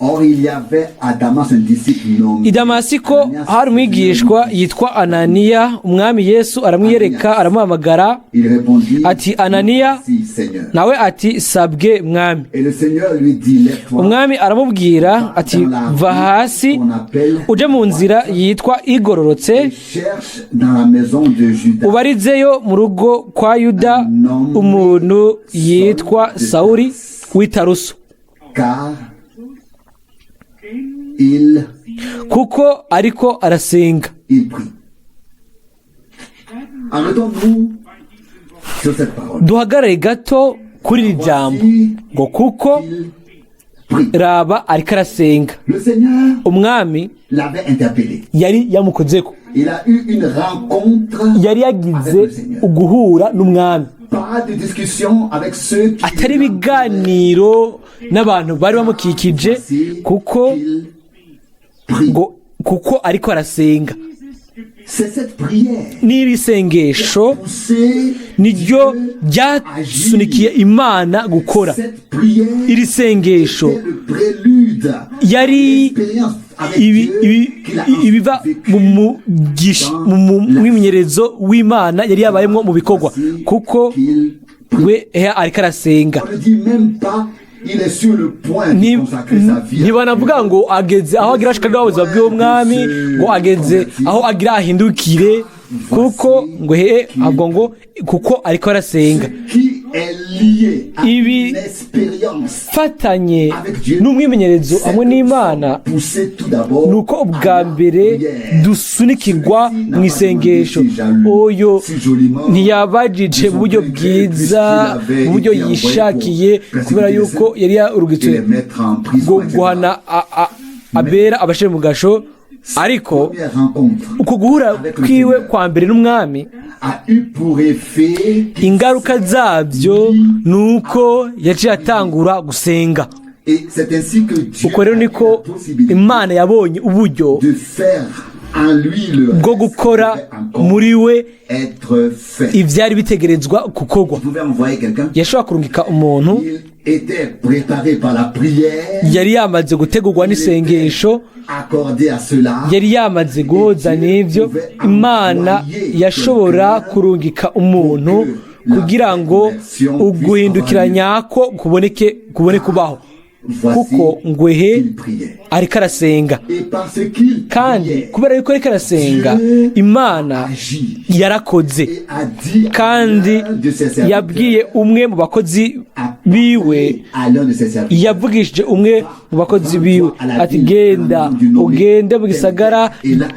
Or, il y avait à Damas un disciple nommé i Damasiko Ananias. hari umwigishwa yitwa Ananiya. Umwami Yesu aramwiyereka, aramuhamagara Il répondit, ati Ananiya, si, Seigneur. nawe ati sabwe mwami. Et le Seigneur lui dit, lève-toi, Umwami aramubwira ati va hasi qu'on appelle, uje mu nzira yitwa igororotse, et cherche dans la maison de Judas ubarizeyo mu rugo kwa Yuda umuntu yitwa Sawuli w'i Taruso, car il kuko ariko arasenga. prie. Arrêtons-nous sur cette parole. Duhagarare gato kuri iri jambo ngo kuko Il prie. raba ariko arasenga. Le Seigneur Umwami l'avait interpellé. yari yamukozeko, Il a eu une rencontre yari yagize uguhura n'umwami, pas de discussion avec ceux qui atari ibiganiro n'abantu bari bamukikije, kuko il prie. kuko ariko arasenga. C'est cette prière N'iri sengesho poussée niryo ryasunikiye Imana gukora. cette prière Iri sengesho était le prélude yari l'expérience avec ibi- Dieu ibi- qu'il a ibiva vécu. mu mwimenyerezo w'Imana yari yabayemo mu bikorwa, kuko Qu'il we ariko arasenga. on ne dit même pas il est sur le point de consacrer sa vie. ntibanavuga ngo ageze aho agira ashikariho ubuzima bw'umwami, ngo ageze aho agira ahindukire, kuko ngo ahubwo ngo kuko ariko arasenga. Qui est lié à Ibi- une expérience Fatanye n'umwimenyerezo hamwe n'Imana, poussée tout d'abord nuko ubwa mbere dusunikirwa mu isengesho. Oyo ntiyabajije mu buryo bwiza, mu buryo yishakiye, kubera yuko yari yarugitse les mettre en prison, bwo etc. guhana abera abashire mu gasho, ariko Première rencontre uko guhura kwiwe kwa mbere n'umwami, a eu pour effet ingaruka zabyo nuko yaciye atangura gusenga. et c'est ainsi que Dieu Uko rero a eu la niko possibilité Imana yabonye uburyo de faire en lui le bwo gukora muri we être fait. ivyari bitegerezwa gukorwa. Vous pouvez envoyer quelqu'un. Yashobora kurungika umuntu Il était préparé par la prière, yari yamaze gutegurwa n'isengesho, accordé à cela. yari yamaze guhoza n'ivyo. Imana yashobora kurungika umuntu kugira ngo uguhindukira nyako kubone kubaho, kuko ngwehe Il priait. ariko arasenga. Et parce qu'il Kandi priait, kubera yuko ariko arasenga, Imana agit yarakoze, et a dit à kandi l'un de ses serviteurs, yabwiye umwe mu bakozi biwe, à l'un de ses serviteurs, yavugishije umwe mu bakozi biwe ati genda ugende mu gisagara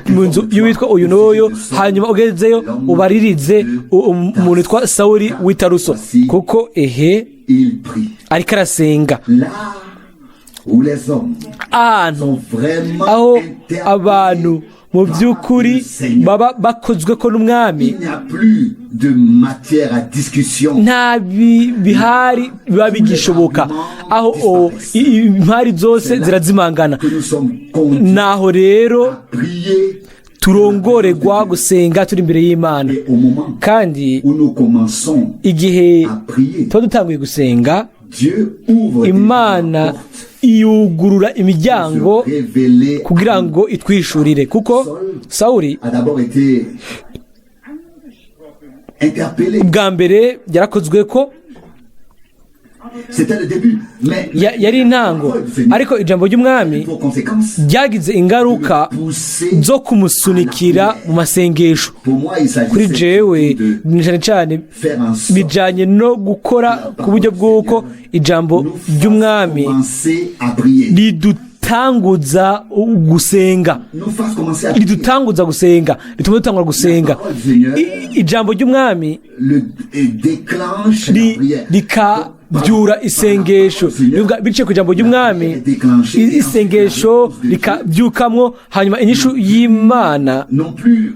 mu nzu y'uwitwa uyu n'uyu, hanyuma ugezeyo ubaririze umuntu witwa Sawuli w'i Taruso, kuko il prie. ariko arasenga. Là où les hommes Ahantu sont vraiment aho interpellés abantu mu by'ukuri par le Seigneur, baba bakozwe ko n'umwami, il n'y a plus de matière à discussion. nta bihari biba bigishoboka, aho impari zose zirazimangana. Que nous sommes conduits Naho rero à prier turongorerwa gusenga turi imbere y'Imana, et au moment kandi où nous commençons igihe à prier, tuba dutanguye gusenga, Dieu ouvre Imana des portes iyugurura pour imiryango se révéler. kugira ngo itwishurire, kuko Sawuli A d'abord été interpellé. ubwa mbere yarakozwe ko C'était le début, mais yari intango, ariko ijambo ry'umwami pour conséquence, ryagize ingaruka pousser. zo kumusunikira mu masengesho. Pour moi, il Kuri s'agissait jewe de ni cyane cyane faire en sorte bijanye no gukora ku buryo bw'uko ijambo ry'umwami commencer à prier. ridutanguza gusenga, Nous fasse commencer à prier. ridutanguza gusenga, rituma dutangura gusenga. Ijambo ry'umwami Le déclenche la prière. rikabyura isengesho. Biciye ku ijambo ry'umwami, isengesho rikabyukamwo, hanyuma inyishu y'Imana, Non plus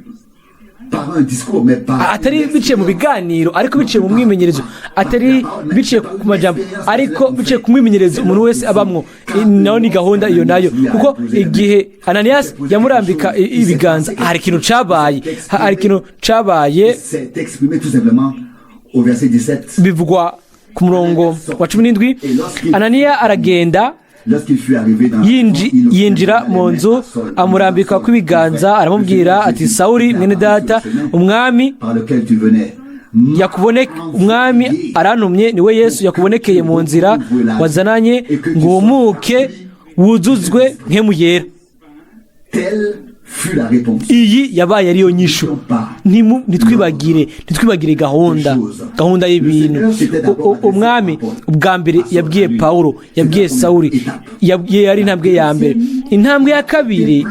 par un discours, mais par atari biciye mu biganiro, ariko biciye mu mwimenyerezo, atari biciye ku majambo, ariko biciye ku mwimenyerezo umuntu wese abamwo. Naho ni gahunda iyo nayo, kuko igihe Ananias yamurambika ibiganza, hari ikintu cabaye, c'est exprimé tout simplement au verset 17. bivugwa ku murongo wa 17. Ananiya aragenda yinjira mu nzu amurambika kw'ibiganza aramubwira ati Sawuli mwene data umwami umwami arantumye niwe Yesu yakubonekeye mu nzira wazananye ngo uhumuke wuzuzwe nk'emu yera. Iyi yabaye ariyo nyishu. Ntitwibagire gahunda y'ibintu. Umwami ubwa mbere yabwiye Pawulo, yabwiye Sawuli, yari intambwe ya mbere. Intambwe ya kabiri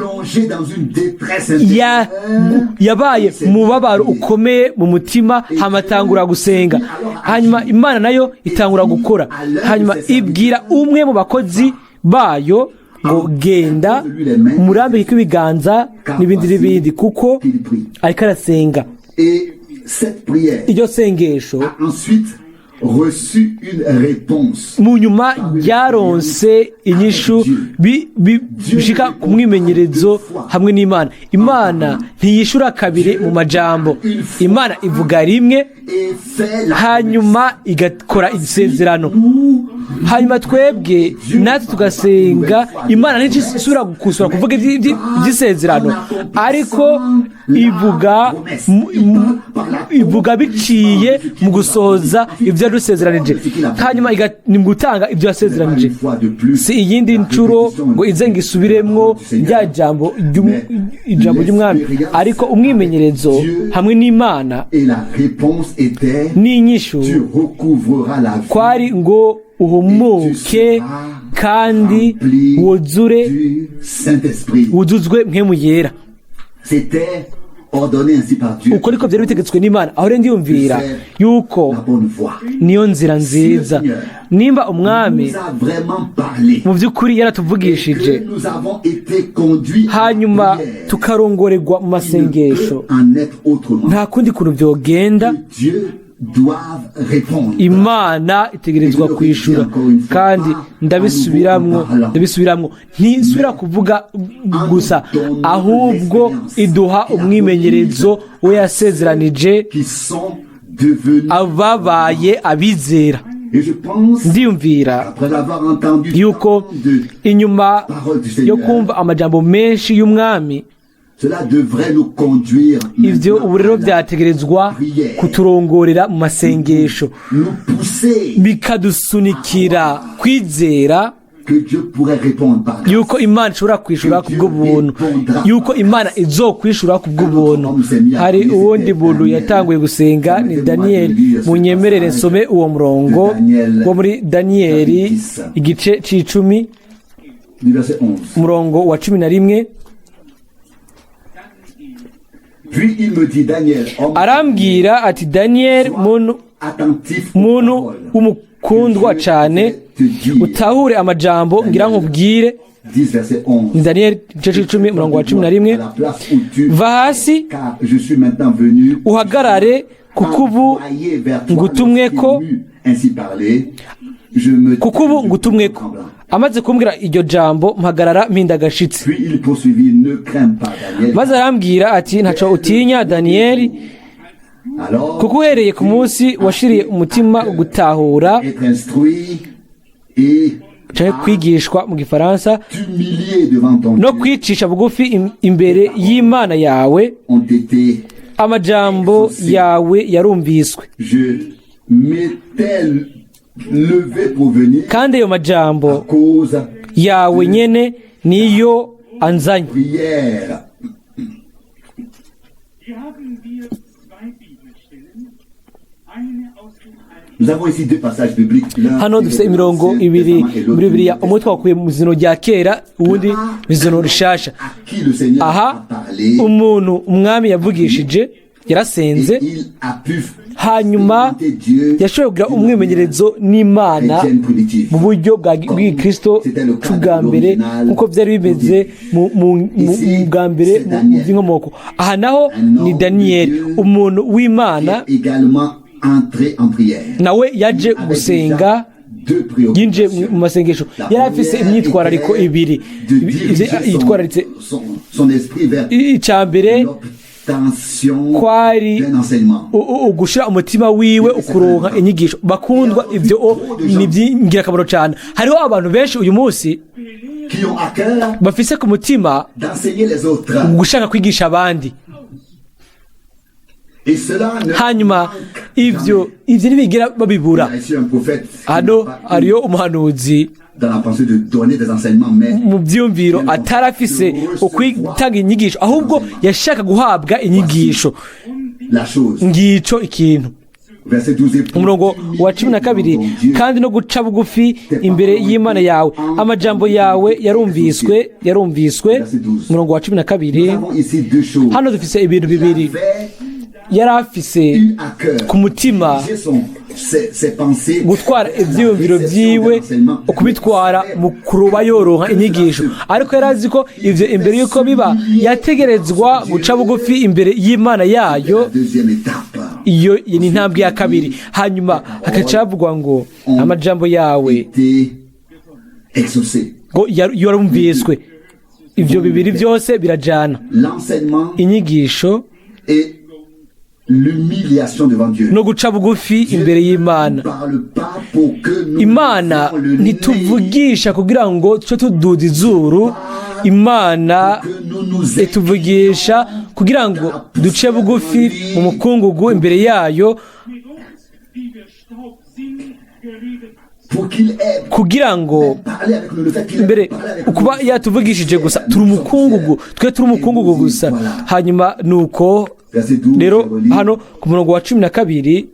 yabaye umubabaro ukomeye mu mutima, hamatangura gusenga. Hanyuma Imana nayo itangura gukora. Hanyuma ibwira umwe mu bakozi bayo ngo genda umurambike kw'ibiganza n'ibindi kuko ariko arasenga. Iryo sengesho mu nyuma ryaronse inyishu bishika ku mwimenyerezo hamwe n'Imana. Imana ntiyishura kabiri mu majambo. Imana ivuga rimwe hanyuma igakora isezerano. Hanyuma twebwe natwe tugasenga, Imana ntisubira gusura kuvuga iby'isezerano, ariko ivuga biciye mu gusohoza ibyo yadusezeranije, hanyuma ni gutanga ibyo yasezeranije. Si iyindi nshuro ngo ize ngo isubiremwo rya jambo ry'umwami, ariko umwimenyerezo hamwe n'Imana n'inyishu kwari ngo uhumuke kandi wuzuzwe nk'emu yera. Uko niko byari bitegetswe n'Imana. Aho rero ndiyumvira yuko niyo nzira nziza. Nimba umwami mu by'ukuri yaratuvugishije hanyuma tukarongorerwa mu masengesho, nta kundi kuntu byogenda. Imana itegerezwa kwishura, kandi ndabisubiramwo ntisubira kuvuga gusa, ahubwo iduha umwimenyerezo we yasezeranije ababaye abizera. Ndiyumvira yuko inyuma yo kumva amajambo menshi y'umwami, ivyo ubu rero byategerezwa kuturongorera mu masengesho, bikadusunikira kwizera yuko Imana ishobora kwishura kubw'ubuntu, yuko Imana izokwishura kubw'ubuntu. Hari uwundi muntu yatanguye gusenga, ni Daniyeli. Munyemerere nsome uwo murongo wo muri Daniyeli igice c'10 umurongo wa 11. Arambwira ati Daniyeli muntu w'umukundwa cyane, utahure amajambo ngira nkubwire. Ni Daniyeli igice c'10 umurongo wa 11. Va hasi uhagarare kuko ubu ngutumweko. Amaze kumbwira iryo jambo mpagarara mpinda agashitsi. Maze arambwira ati ntaco utinya Daniyeli, kuko uhereye ku munsi washiriye umutima gutahura canke kwigishwa mu gifaransa no kwicisha bugufi imbere y'Imana yawe, amajambo yawe yarumviswe, kandi ayo majambo yawe nyene niyo anzanye. Hano dufite imirongo ibiri muri Bibiliya, umwe twakuye mu zino rya kera, uwundi mu zino rishasha. Aha umuntu umwami yavugishije yarasenze, hanyuma yashoboye kugira umwimenyerezo n'Imana mu buryo bw'Ikristo c'ubwa mbere, nk'uko byari bimeze mu bwa mbere mu by'inkomoko. Aha naho ni Daniyeli, umuntu w'Imana, nawe yaje gusenga, yinjiye mu masengesho. Yari afise imyitwarariko ibiri. Yitwararitse icya mbere kwari ugushira umutima wiwe ukuronka inyigisho. Bakundwa, ibyo ni ingirakamaro cyane. Hariho abantu benshi uyu munsi bafise ku mutima gushaka kwigisha abandi, hanyuma ibyo ntibigera babibura. Hano hariyo umuhanuzi mu byumviro atarafise ukwitanga inyigisho, ahubwo yashaka guhabwa inyigisho. Ngico ikintu. Umurongo wa 12, kandi no guca bugufi imbere y'Imana yawe, amajambo yawe yarumviswe. Umurongo wa 12, hano dufise ibintu bibiri yari afise ku mutima: gutwara ibyiyumviro byiwe, ukubitwara mu kuruba yoronka inyigisho. Ariko yari azi ko ivyo imbere yuko biba yategerezwa guca bugufi imbere y'Imana yayo. Iyo ni intambwe ya kabiri. Hanyuma hakacavugwa ngo amajambo yawe ngo yarumviswe. Ivyo bibiri byose birajana: inyigisho no guca bugufi imbere y'Imana. Imana ntituvugisha kugira ngo tuce tududa izuru. Imana ituvugisha kugira ngo duce bugufi mu mukungugu imbere yayo, kugira ngo mbere kuba yatuvugishije gusa turi umukungugu gusa. Hanyuma nuko rero hano ku murongo wa 12,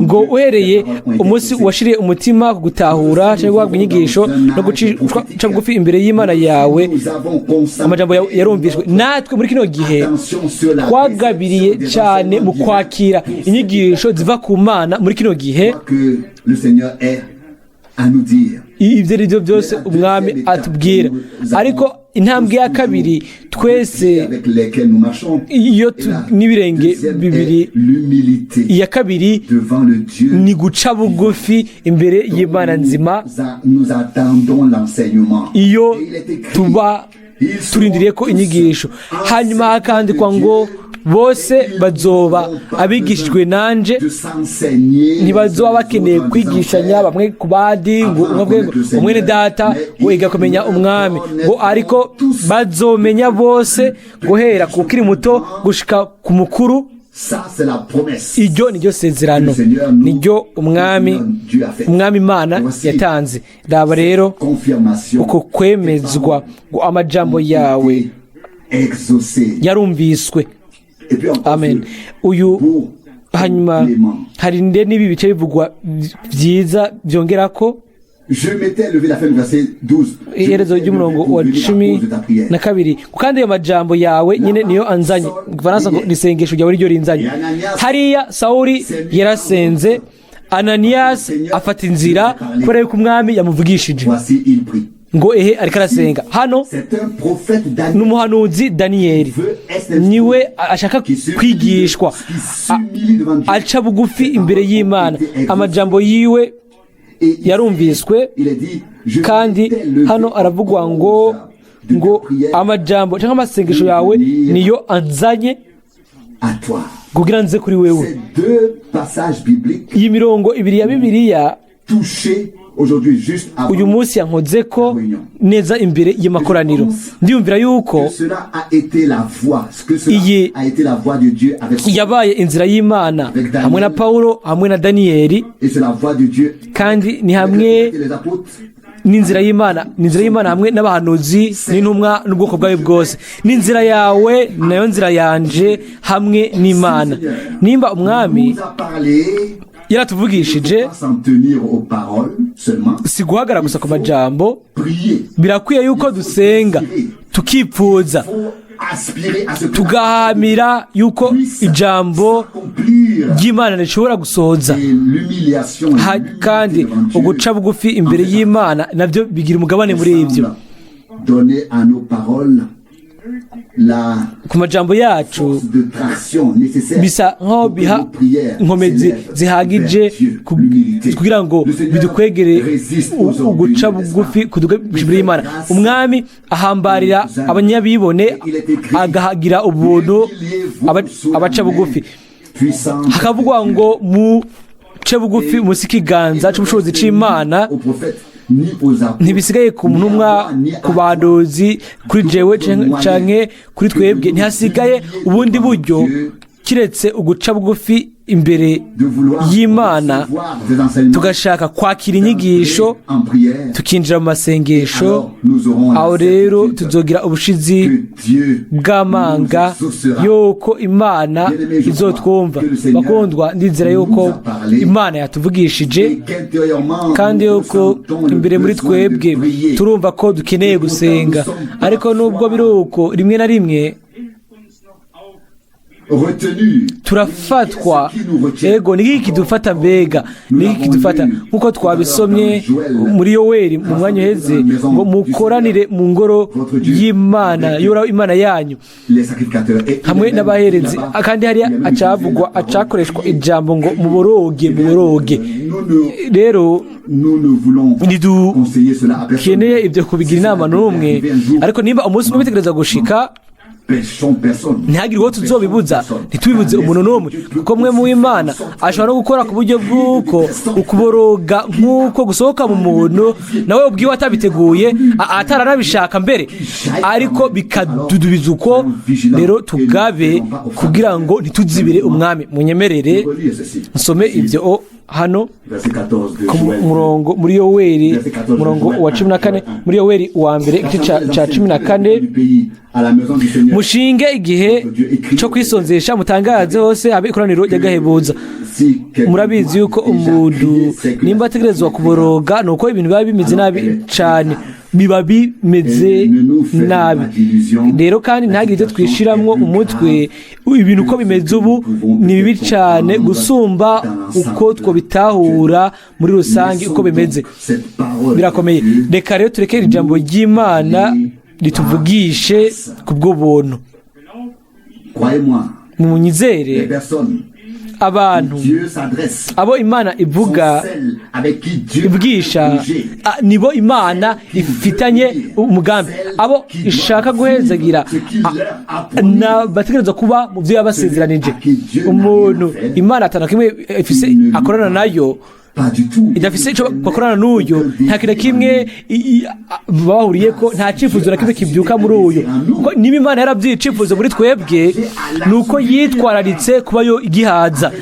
ngo uhereye umunsi washiriye umutima ku gutahura cyangwa guhabwa inyigisho no guca bugufi imbere y'Imana yawe, amajambo yarumvishwe. Natwe muri kino gihe twagabiriye cyane mu kwakira inyigisho ziva ku Mana muri kino gihe. Ibyo ari byo byose umwami atubwira. Ariko intambwe ya kabiri twese iyo n'ibirenge bibiri, iya kabiri ni guca bugufi imbere y'Imana nzima. Iyo tuba turindiriye ko inyigisho, hanyuma hakandikwa ngo bose bazoba abigishijwe nanje. Ntibazoba bakeneye kwigishanya bamwe ku bandi ngo umwene data ngo igakomenya umwami, ngo ariko bazomenya bose guhera ku kiri muto gushika ku mukuru. Iryo niryo sezerano, niryo umwami Imana yatanze. Raba rero uko kwemezwa ngo amajambo yawe yarumviswe. Amen. Uyu hanyuma hari n'ibi bice bivugwa byiza byongera ko iherezo ry'umurongo wa 12, kandi ayo majambo yawe nyine niyo anzanye. Vanasa ngo nisengesho ryawe ryo rinzanye. Hariya Sawuli yarasenze, Ananias afata inzira kubera yuko umwami yamuvugishije ngo ariko arasenga. Hano n'umuhanuzi Daniyeli niwe ashaka kwigishwa, aca bugufi imbere y'Imana. Amajambo yiwe yarumviswe, kandi hano aravugwa ngo amajambo cyangwa amasengesho yawe niyo anzanye kugira nze kuri wewe. Iyi mirongo ibiri ya Bibiliya uyu munsi yankoze ko neza imbere y'amakoraniro. Ndiyumvira yuko iyi yabaye inzira y'Imana hamwe na Paulo, hamwe na Daniyeli, kandi ni hamwe n'inzira y'Imana hamwe n'abahanuzi n'intumwa n'ubwoko bwawe bwose. n'inzira yawe nayo nzira yanje hamwe n'Imana. Nimba umwami yaratuvugishije, si guhagara gusa ku majambo. Birakwiye yuko dusenga tukipfuza, tugahamira yuko ijambo ry'Imana rishobora gusohoza. Kandi uguca bugufi imbere y'Imana nabyo bigira umugabane muri ibyo. ku majambo yacu bisa nk'aho biha inkomezi zihagije kugira ngo bidukwegere uguca bugufi imbere y'Imana. Umwami ahambarira abanyabibone agahagira ubuntu abaca bugufi, hakavugwa ngo muce bugufi munsi y'ikiganza c'ubushobozi c'Imana. Ntibisigaye ku ntumwa, ku badozi, kuri jewe canke kuri twebwe, ntihasigaye ubundi buryo kiretse uguca bugufi imbere y'Imana, tugashaka kwakira inyigisho, tukinjira mu masengesho. Aho rero tuzogira ubushizi bw'amanga yuko Imana izotwumva. Bakundwa, ndizera yuko Imana yatuvugishije kandi yuko imbere muri twebwe turumva ko dukeneye gusenga, ariko nubwo biri uko rimwe na rimwe turafatwa. Ego ni iki kidufata? Mbega ni iki kidufata? Nkuko twabisomye muri Yoweri mu mwanya uheze ngo mukoranire mu ngoro y'Imana, yora Imana yanyu hamwe n'abaherezi, kandi hari acavugwa acakoreshwa ijambo ngo muboroge. Rero ntidukeneye ibyo kubigira inama n'umwe, ariko nimba umunsi umwe bitegereza gushika, ntihagire uwo tuzobibuza, ntitubibuze umuntu n'umwe, kuko mwe mu Imana ashobora no gukora ku buryo bw'uko ukuboroga nk'uko gusohoka mu muntu nawe ubwiwe atabiteguye, ataranabishaka mbere, ariko bikadudubiza uko. Rero tugabe kugira ngo ntituzibire Umwami. Munyemerere nsome ibyo hano ku murongo muri Yoweri, murongo wa 14, muri Yoweri wa mbere igice ca 14. Mushinge igihe cyo kwisonzesha, mutangaze hose habe ikoraniro ry'agahebuza. Murabizi yuko umuntu nimba ategerezwa kuboroga, nuko ibintu biba bimeze nabi cyane, biba bimeze nabi. Rero kandi ntagire icyo twishiramwo umutwe, ibintu uko bimeze ubu ni bibi cyane gusumba uko twobitahura muri rusange uko bimeze, birakomeye. Reka rero turekere ijambo ry'Imana rituvugishe ku bw'ubuntu. Munyizere abantu abo Imana ivugisha nibo Imana ifitanye umugambi, abo ishaka guhezagira bategereza kuba mu byo yabasezeranije. Umuntu Imana atana kimwe ifise akorana nayo, idafise ico bakorana n'uyo, nta kintu kimwe bahuriye ko, nta cifuzo na kimwe kibyuka muri uyo. Kuko niba Imana yarabyicifuzo muri twebwe, nuko yitwararitse kuba yo igihaza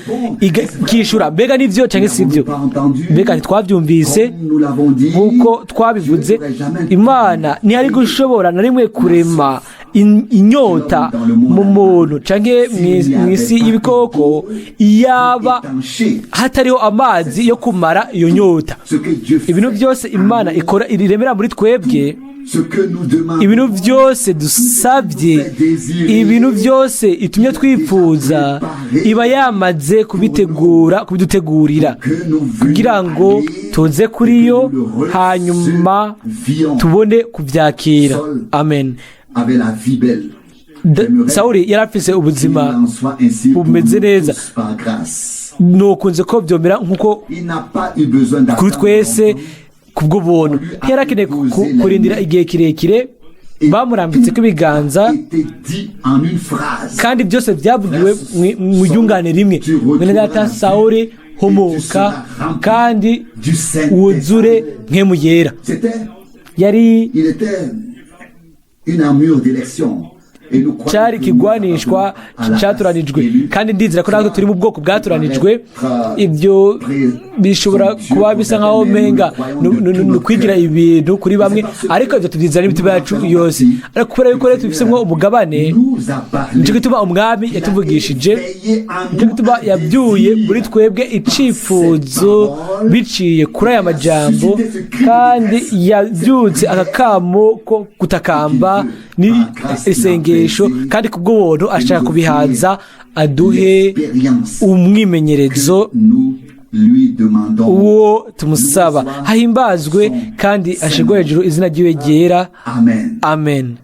ikishura. Mbega nivyo canke sivyo? Mbega ntitwavyumvise nkuko twabivuze? Imana ntiyari gushobora na rimwe kurema inyota mu muntu canke mw'isi y'ibikoko iyaba hatariho amazi yo kumara iyo nyota. Ibintu byose Imana ikora iremera muri twebwe, ibintu byose dusabye, ibintu byose itumye twifuza, iba yamaze kubidutegurira kugira ngo tuze kuri yo, hanyuma tubone kuvyakira. Amen. Sawuli yarafise ubuzima bumeze neza, nukunze ko byomera nkuko kuri twese kubwo buntu. Ntiyarakeneye kurindira igihe kirekire, bamurambitse ibiganza kandi byose byavugiwe mu ryungane rimwe. Mwene Data Sawuli, homoka kandi wuzure nk'emu yera. Yari cyari kigwanishwa cyaturanijwe, kandi ndizera ko natwe turi mu bwoko bwaturanijwe. Ibyo bishobora kuba bisa nkaho menga kwigira ibintu kuri bamwe, ariko ibyo tubyizera n'imitima yacu yose. Ariko kubera yuko rero tubifisemo umugabane, nicyo gituma Umwami yatuvugishije, nicyo gituma yabyuye muri twebwe icifuzo biciye kuri aya majambo, kandi yabyutse akakamo ko gutakamba ni isengesho, kandi kubwo buntu ashaka kubihaza aduhe umwimenyerezo uwo tumusaba. Hahimbazwe kandi ashigwe hejuru izina ry'iwe ryera. Amen.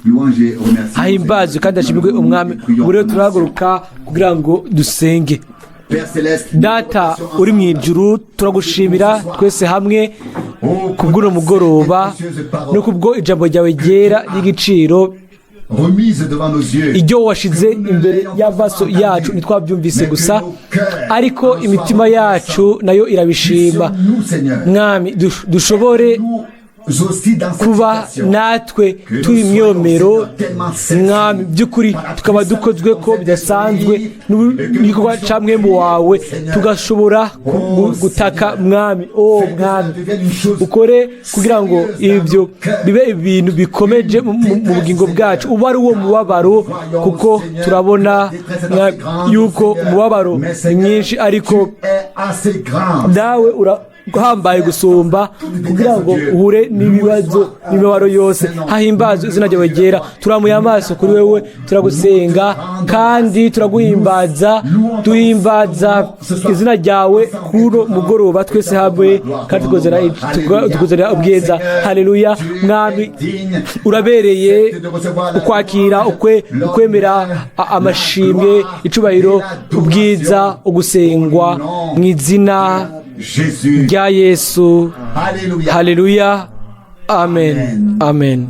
Louange et remerciement. ahimbazwe kandi ashimirwe umwami. Ubu rero turahaguruka kugira ngo dusenge. Père céleste, Data uri mu ijuru, turagushimira twese hamwe kubw'uno mugoroba no kubwo ijambo ryawe ryera ry'igiciro remise devant nos yeux, iryo washize imbere y'amaso yacu ntitwabyumvise gusa, ariko imitima yacu nayo irabishima. nous, Seigneur, Mwami, dushobore nous aussi dans cette kuba situation, natwe turi myomero mwami by'ukuri, tukaba dukozwe ko bidasanzwe n'igikorwa ca mwemu wawe, tugashobora gutaka mwami. Mwami, ukore kugira ngo ibyo bibe ibintu bikomeje mu bugingo bwacu, uba ari uwo mubabaro, kuko turabona yuko umubabaro ni mwinshi, ariko nawe uhambaye gusumba kugira ngo uhure n'ibibazo n'imibabaro yose. Hahimbazwe izina ryawe ryera. Turamuye amaso kuri wewe, turagusenga kandi turaguhimbaza, duhimbaza izina ryawe kuno mugoroba twese hamwe, kandi tukozera ubwiza. Haleluya. Mwami, urabereye ukwakira ukwemera amashimwe, icubahiro, ubwiza, ugusengwa mu izina rya Yesu. Haleluya. Amen. Amen.